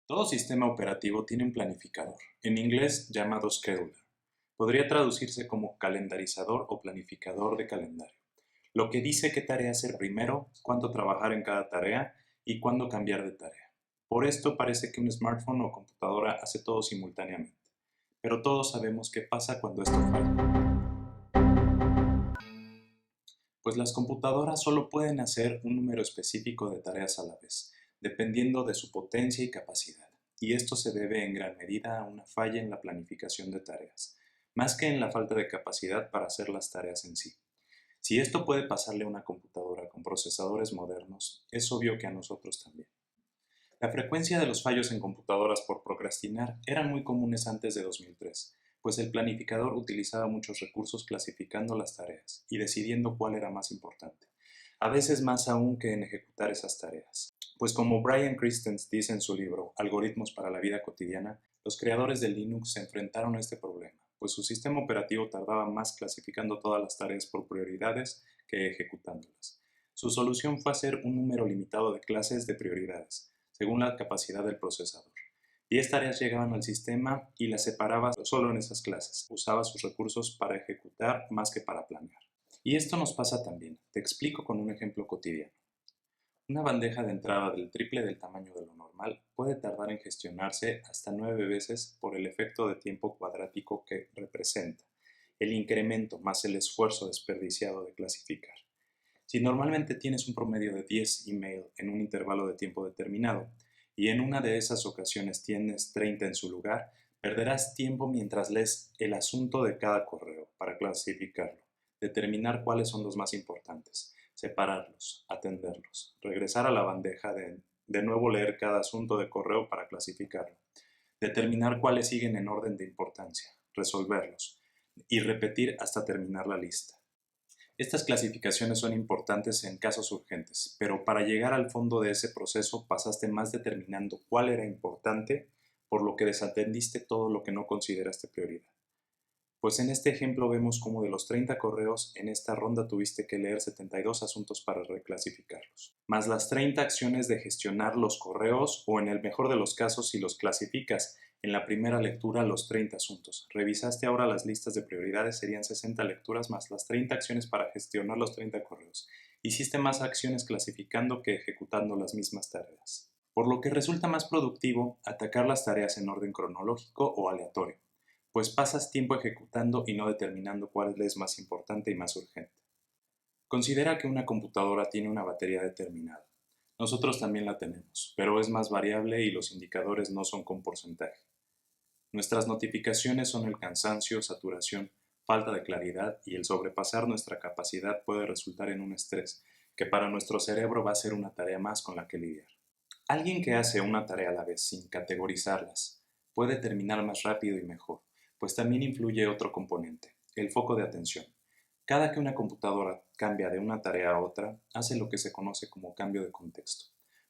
Todo sistema operativo tiene un planificador, en inglés llamado scheduler. Podría traducirse como calendarizador o planificador de calendario, lo que dice qué tarea hacer primero, cuándo trabajar en cada tarea y cuándo cambiar de tarea. Por esto parece que un smartphone o computadora hace todo simultáneamente, pero todos sabemos qué pasa cuando esto falla. Pues las computadoras solo pueden hacer un número específico de tareas a la vez, dependiendo de su potencia y capacidad, y esto se debe en gran medida a una falla en la planificación de tareas, más que en la falta de capacidad para hacer las tareas en sí. Si esto puede pasarle a una computadora con procesadores modernos, es obvio que a nosotros también. La frecuencia de los fallos en computadoras por procrastinar eran muy comunes antes de 2003, pues el planificador utilizaba muchos recursos clasificando las tareas y decidiendo cuál era más importante, a veces más aún que en ejecutar esas tareas. Pues como Brian Christens dice en su libro Algoritmos para la vida cotidiana, los creadores de Linux se enfrentaron a este problema, pues su sistema operativo tardaba más clasificando todas las tareas por prioridades que ejecutándolas. Su solución fue hacer un número limitado de clases de prioridades, según la capacidad del procesador. 10 tareas llegaban al sistema y las separaba solo en esas clases. Usaba sus recursos para ejecutar más que para planear. Y esto nos pasa también. Te explico con un ejemplo cotidiano. Una bandeja de entrada del triple del tamaño de lo normal puede tardar en gestionarse hasta 9 veces por el efecto de tiempo cuadrático que representa, el incremento más el esfuerzo desperdiciado de clasificar. Si normalmente tienes un promedio de 10 email en un intervalo de tiempo determinado y en una de esas ocasiones tienes 30 en su lugar, perderás tiempo mientras lees el asunto de cada correo para clasificarlo, determinar cuáles son los más importantes, separarlos, atenderlos, regresar a la bandeja de nuevo leer cada asunto de correo para clasificarlo, determinar cuáles siguen en orden de importancia, resolverlos y repetir hasta terminar la lista. Estas clasificaciones son importantes en casos urgentes, pero para llegar al fondo de ese proceso pasaste más determinando cuál era importante, por lo que desatendiste todo lo que no consideraste prioridad. Pues en este ejemplo vemos cómo de los 30 correos en esta ronda tuviste que leer 72 asuntos para reclasificarlos, más las 30 acciones de gestionar los correos o en el mejor de los casos si los clasificas en la primera lectura los 30 asuntos. Revisaste ahora las listas de prioridades, serían 60 lecturas más las 30 acciones para gestionar los 30 correos. Hiciste más acciones clasificando que ejecutando las mismas tareas. Por lo que resulta más productivo atacar las tareas en orden cronológico o aleatorio, pues pasas tiempo ejecutando y no determinando cuál es más importante y más urgente. Considera que una computadora tiene una batería determinada. Nosotros también la tenemos, pero es más variable y los indicadores no son con porcentaje. Nuestras notificaciones son el cansancio, saturación, falta de claridad y el sobrepasar nuestra capacidad puede resultar en un estrés, que para nuestro cerebro va a ser una tarea más con la que lidiar. Alguien que hace una tarea a la vez sin categorizarlas puede terminar más rápido y mejor, pues también influye otro componente, el foco de atención. Cada que una computadora cambia de una tarea a otra, hace lo que se conoce como cambio de contexto.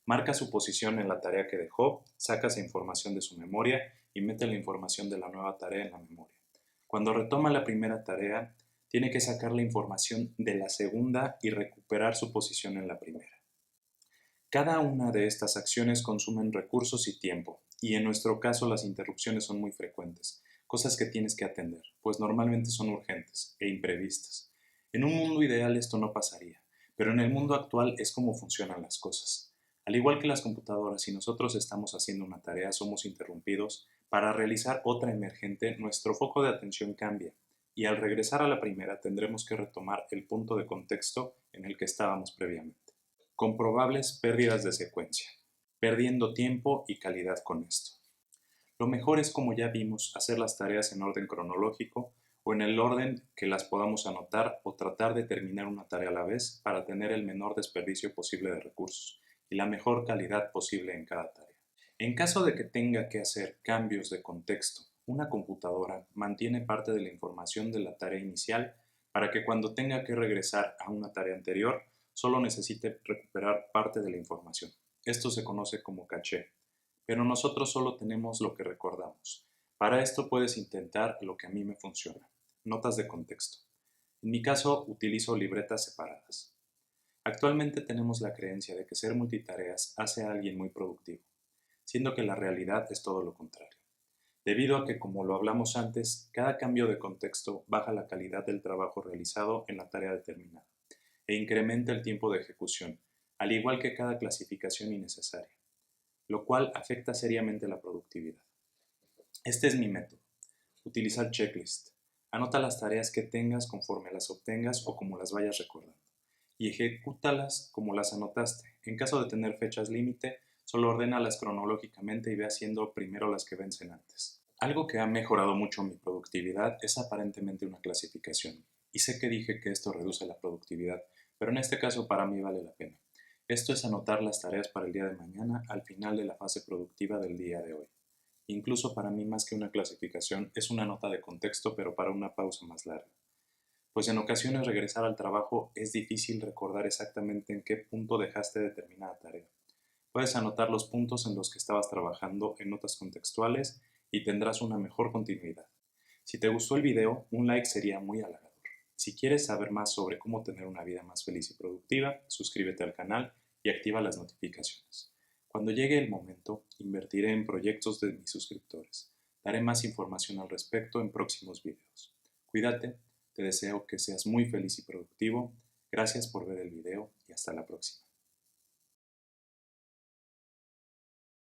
Marca su posición en la tarea que dejó, saca esa información de su memoria y mete la información de la nueva tarea en la memoria. Cuando retoma la primera tarea, tiene que sacar la información de la segunda y recuperar su posición en la primera. Cada una de estas acciones consumen recursos y tiempo, y en nuestro caso las interrupciones son muy frecuentes, cosas que tienes que atender, pues normalmente son urgentes e imprevistas. En un mundo ideal esto no pasaría, pero en el mundo actual es como funcionan las cosas. Al igual que las computadoras, si nosotros estamos haciendo una tarea, somos interrumpidos, para realizar otra emergente, nuestro foco de atención cambia, y al regresar a la primera tendremos que retomar el punto de contexto en el que estábamos previamente. Con probables pérdidas de secuencia, perdiendo tiempo y calidad con esto. Lo mejor es, como ya vimos, hacer las tareas en orden cronológico o en el orden que las podamos anotar o tratar de terminar una tarea a la vez para tener el menor desperdicio posible de recursos y la mejor calidad posible en cada tarea. En caso de que tenga que hacer cambios de contexto, una computadora mantiene parte de la información de la tarea inicial para que cuando tenga que regresar a una tarea anterior, solo necesite recuperar parte de la información. Esto se conoce como caché, pero nosotros solo tenemos lo que recordamos. Para esto puedes intentar lo que a mí me funciona, notas de contexto. En mi caso, utilizo libretas separadas. Actualmente tenemos la creencia de que ser multitareas hace a alguien muy productivo. siendo que la realidad es todo lo contrario. Debido a que, como lo hablamos antes, cada cambio de contexto baja la calidad del trabajo realizado en la tarea determinada e incrementa el tiempo de ejecución, al igual que cada clasificación innecesaria, lo cual afecta seriamente la productividad. Este es mi método. Utilizar checklist. Anota las tareas que tengas conforme las obtengas o como las vayas recordando y ejecútalas como las anotaste. En caso de tener fechas límite, solo ordénalas cronológicamente y ve haciendo primero las que vencen antes. Algo que ha mejorado mucho mi productividad es aparentemente una clasificación. Y sé que dije que esto reduce la productividad, pero en este caso para mí vale la pena. Esto es anotar las tareas para el día de mañana al final de la fase productiva del día de hoy. Incluso para mí más que una clasificación es una nota de contexto, pero para una pausa más larga. Pues en ocasiones regresar al trabajo es difícil recordar exactamente en qué punto dejaste determinada tarea. Puedes anotar los puntos en los que estabas trabajando en notas contextuales y tendrás una mejor continuidad. Si te gustó el video, un like sería muy halagador. Si quieres saber más sobre cómo tener una vida más feliz y productiva, suscríbete al canal y activa las notificaciones. Cuando llegue el momento, invertiré en proyectos de mis suscriptores. Daré más información al respecto en próximos videos. Cuídate, te deseo que seas muy feliz y productivo. Gracias por ver el video y hasta la próxima.